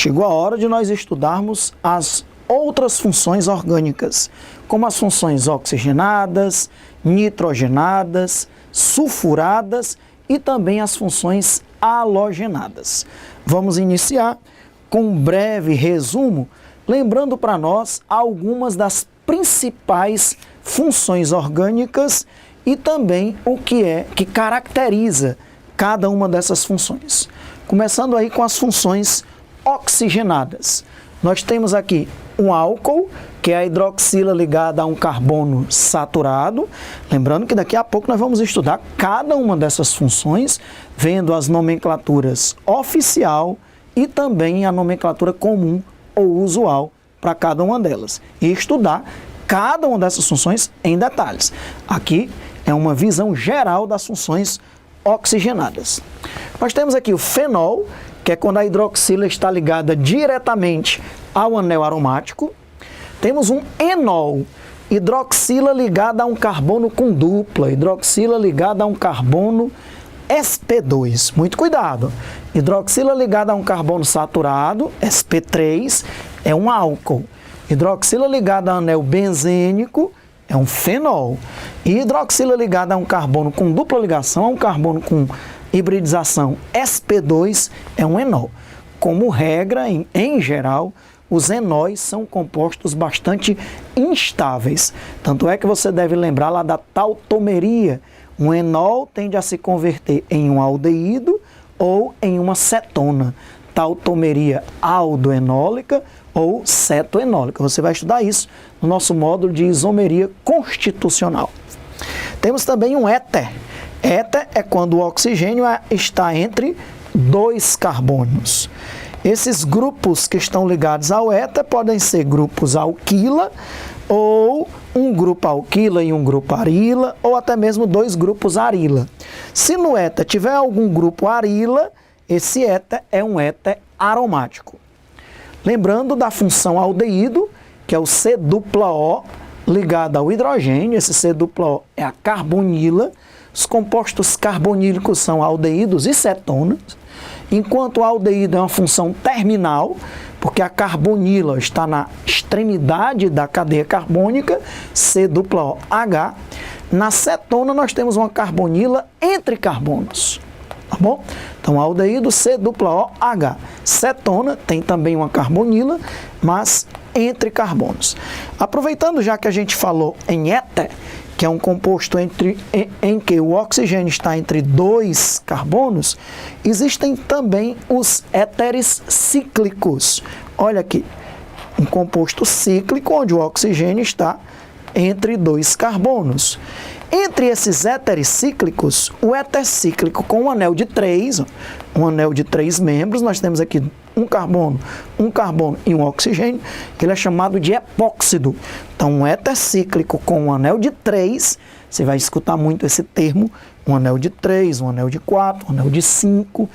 chegou a hora de nós estudarmos as outras funções orgânicas, como as funções oxigenadas, nitrogenadas, sulfuradas e também as funções halogenadas. Vamos iniciar com um breve resumo, lembrando para nós algumas das principais funções orgânicas e também o que caracteriza cada uma dessas funções. Começando aí com as funções oxigenadas. Nós temos aqui um álcool, que é a hidroxila ligada a um carbono saturado. Lembrando que daqui a pouco nós vamos estudar cada uma dessas funções, vendo as nomenclaturas oficial e também a nomenclatura comum ou usual para cada uma delas. E estudar cada uma dessas funções em detalhes. Aqui é uma visão geral das funções oxigenadas. Nós temos aqui o fenol, que é quando a hidroxila está ligada diretamente ao anel aromático. Temos um enol, hidroxila ligada a um carbono com dupla, hidroxila ligada a um carbono sp2. Muito cuidado. Hidroxila ligada a um carbono saturado, sp3, é um álcool. Hidroxila ligada a anel benzênico é um fenol. E hidroxila ligada a um carbono com dupla ligação, a um carbono com hibridização sp2, é um enol. Como regra, em geral, os enóis são compostos bastante instáveis. Tanto é que você deve lembrar lá da tautomeria. Um enol tende a se converter em um aldeído ou em uma cetona. Tautomeria aldoenólica ou cetoenólica. Você vai estudar isso no nosso módulo de isomeria constitucional. Temos também um éter. Éter é quando o oxigênio está entre dois carbonos. Esses grupos que estão ligados ao éter podem ser grupos alquila, ou um grupo alquila e um grupo arila, ou até mesmo dois grupos arila. Se no éter tiver algum grupo arila, esse éter é um éter aromático. Lembrando da função aldeído, que é o C-O ligado ao hidrogênio, esse C-O é a carbonila. Os compostos carbonílicos são aldeídos e cetonas, enquanto o aldeído é uma função terminal, porque a carbonila está na extremidade da cadeia carbônica, C-OH. Na cetona nós temos uma carbonila entre carbonos, tá bom? Então, aldeído C-OH. Cetona tem também uma carbonila, mas entre carbonos. Aproveitando já que a gente falou em éter, que é um composto em que o oxigênio está entre dois carbonos, existem também os éteres cíclicos. Olha aqui, um composto cíclico onde o oxigênio está entre dois carbonos. Entre esses éteres cíclicos, o éter cíclico com um anel de 3 membros, nós temos aqui um carbono e um oxigênio, que ele é chamado de epóxido. Então, um éter cíclico com um anel de 3, você vai escutar muito esse termo, um anel de 3, um anel de 4, um anel de 5,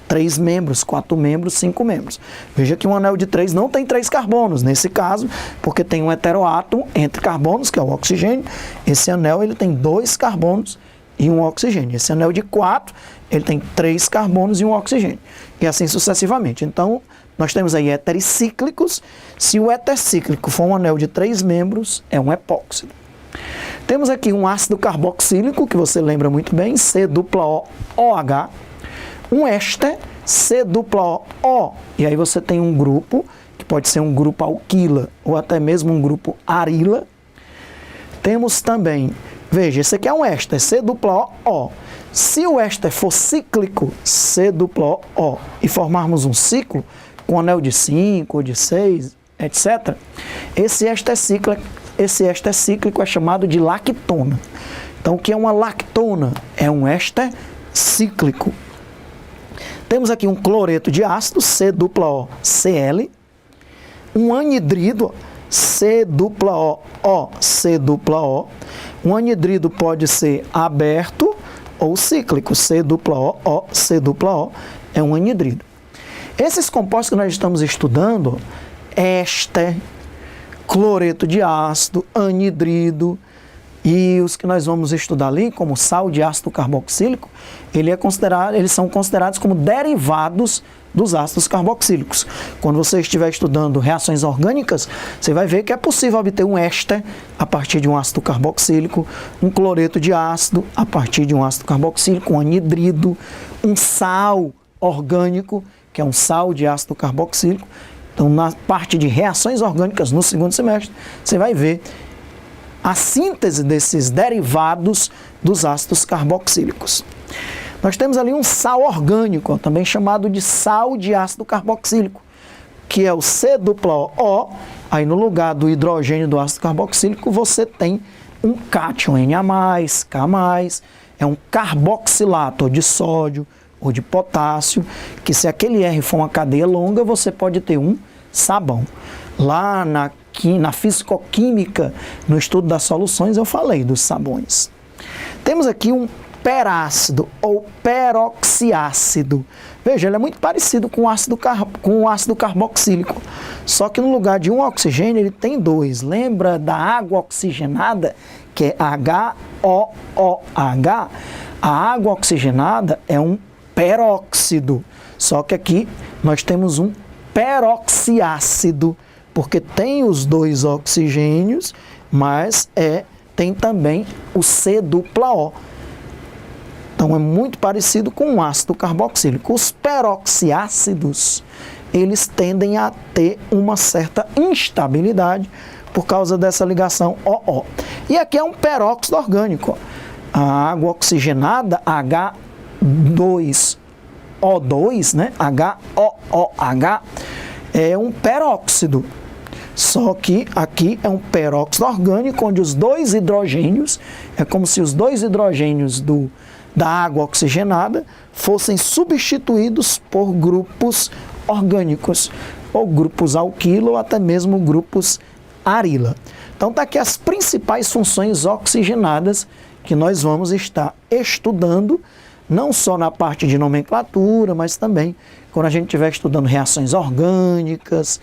3 membros, 4 membros, 5 membros. Veja que um anel de 3 não tem 3 carbonos, nesse caso, porque tem um heteroátomo entre carbonos, que é o oxigênio. Esse anel ele tem 2 carbonos e um oxigênio. Esse anel de 4, ele tem 3 carbonos e um oxigênio. E assim sucessivamente. Então, nós temos aí éteres cíclicos. Se o éter cíclico for um anel de 3 membros, é um epóxido. Temos aqui um ácido carboxílico, que você lembra muito bem, C-OOH. Um éster, C-O. E aí você tem um grupo, que pode ser um grupo alquila ou até mesmo um grupo arila. Temos também, veja, esse aqui é um éster, C-O. Se o éster for cíclico, C-O, e formarmos um ciclo com anel de 5 ou de 6, etc., esse éster cíclico é chamado de lactona. Então, o que é uma lactona? É um éster cíclico. Temos aqui um cloreto de ácido, C-OCl, um anidrido, C-O. Um anidrido pode ser aberto ou cíclico, C-O é um anidrido. Esses compostos que nós estamos estudando, éster, cloreto de ácido, anidrido, e os que nós vamos estudar ali, como sal de ácido carboxílico, eles são considerados como derivados dos ácidos carboxílicos. Quando você estiver estudando reações orgânicas, você vai ver que é possível obter um éster a partir de um ácido carboxílico, um cloreto de ácido a partir de um ácido carboxílico, um anidrido, um sal orgânico, que é um sal de ácido carboxílico. Então, na parte de reações orgânicas, no segundo semestre, você vai ver a síntese desses derivados dos ácidos carboxílicos. Nós temos ali um sal orgânico, também chamado de sal de ácido carboxílico, que é o C+O. Aí no lugar do hidrogênio do ácido carboxílico, você tem um cátion Na+, K+, é um carboxilato de sódio ou de potássio, que se aquele R for uma cadeia longa, você pode ter um sabão. Lá na fisicoquímica, no estudo das soluções, eu falei dos sabões. Temos aqui um perácido ou peroxiácido. Veja, ele é muito parecido com o ácido carboxílico, só que no lugar de um oxigênio ele tem dois. Lembra da água oxigenada, que é HOOH? A água oxigenada é um peróxido, só que aqui nós temos um peroxiácido, porque tem os dois oxigênios, mas tem também o C+O. Então é muito parecido com o ácido carboxílico. Os peroxiácidos, eles tendem a ter uma certa instabilidade por causa dessa ligação OO. E aqui é um peróxido orgânico. A água oxigenada, H2O2, né? HOOH, é um peróxido. Só que aqui é um peróxido orgânico, onde os dois hidrogênios, é como se os dois hidrogênios da água oxigenada fossem substituídos por grupos orgânicos, ou grupos alquilo, ou até mesmo grupos arila. Então está aqui as principais funções oxigenadas que nós vamos estar estudando, não só na parte de nomenclatura, mas também quando a gente estiver estudando reações orgânicas.